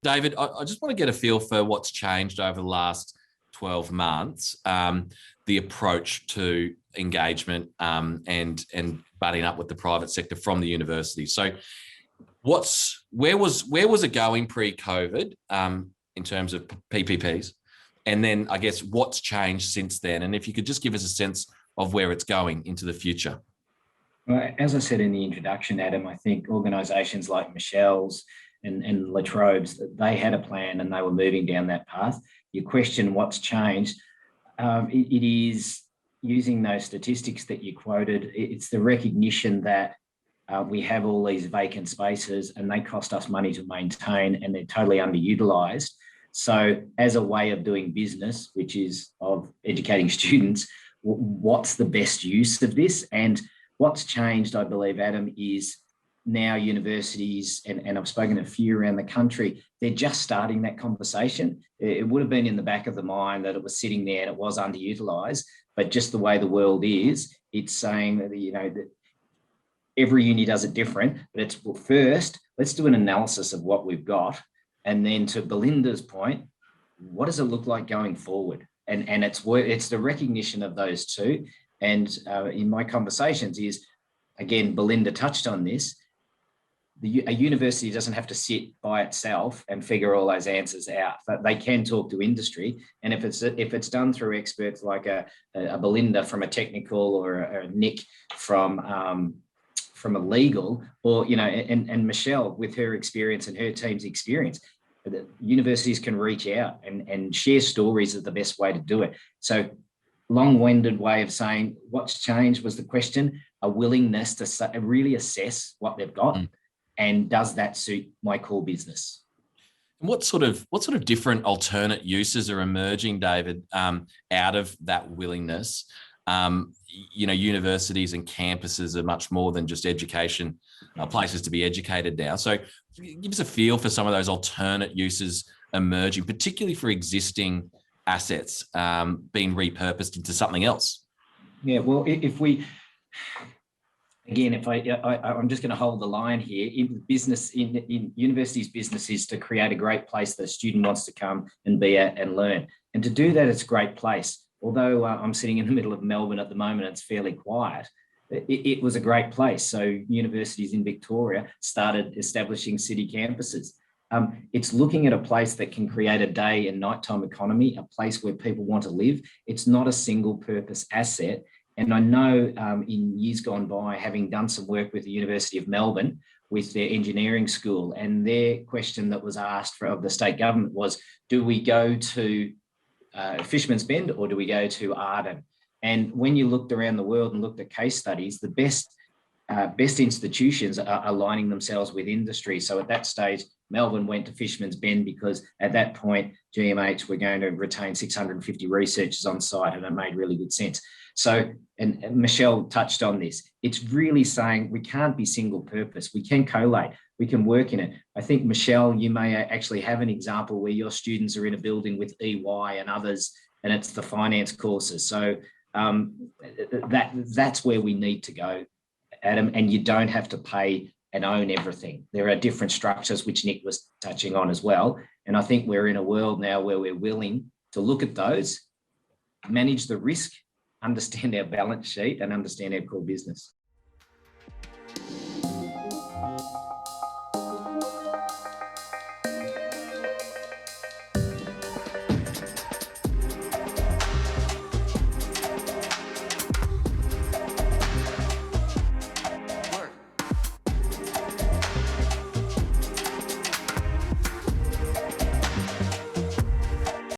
David, I just want to get a feel for what's changed over the last 12 months, the approach to engagement and butting up with the private sector from the university. So where was it going pre-COVID in terms of PPPs? And then I guess what's changed since then? And if you could just give us a sense of where it's going into the future. Well, as I said in the introduction, Adam, I think organisations like Michelle's and La Trobe's, they had a plan and they were moving down that path. You question what's changed. It is using those statistics that you quoted. It's the recognition that we have all these vacant spaces and they cost us money to maintain and they're totally underutilised. So as a way of doing business, which is of educating students, what's the best use of this? And what's changed, I believe, Adam, is now universities, and I've spoken to a few around the country, they're just starting that conversation. It would have been in the back of the mind that it was sitting there and it was underutilised, but just the way the world is, it's saying that, that every uni does it different, but it's, well, first, let's do an analysis of what we've got. And then to Belinda's point, what does it look like going forward? And it's the recognition of those two. And in my conversations is, again, Belinda touched on this, a university doesn't have to sit by itself and figure all those answers out. But they can talk to industry, and if it's done through experts like a Belinda from a technical or a Nick from a legal, or and Michelle with her experience and her team's experience, the universities can reach out and share stories is the best way to do it. So long-winded way of saying what's changed was the question, a willingness to really assess what they've got. And does that suit my core business? And what sort of different alternate uses are emerging, David, out of that willingness? Universities and campuses are much more than just education, places to be educated now. So give us a feel for some of those alternate uses emerging, particularly for existing assets being repurposed into something else. Yeah, well, I'm just going to hold the line here. In universities, business is to create a great place that a student wants to come and be at and learn. And to do that, it's a great place. Although I'm sitting in the middle of Melbourne at the moment, it's fairly quiet. It was a great place. So universities in Victoria started establishing city campuses. It's looking at a place that can create a day and nighttime economy, a place where people want to live. It's not a single purpose asset. And I know in years gone by, having done some work with the University of Melbourne with their engineering school, and their question that was asked of the state government was, do we go to Fisherman's Bend or do we go to Arden? And when you looked around the world and looked at case studies, the best institutions are aligning themselves with industry. So at that stage, Melbourne went to Fisherman's Bend because at that point, GMH were going to retain 650 researchers on site, and it made really good sense. So, and Michelle touched on this, it's really saying we can't be single purpose. We can collate, we can work in it. I think, Michelle, you may actually have an example where your students are in a building with EY and others, and it's the finance courses. So that's where we need to go, Adam, and you don't have to pay and own everything. There are different structures, which Nick was touching on as well. And I think we're in a world now where we're willing to look at those, manage the risk, understand our balance sheet, and understand our core business.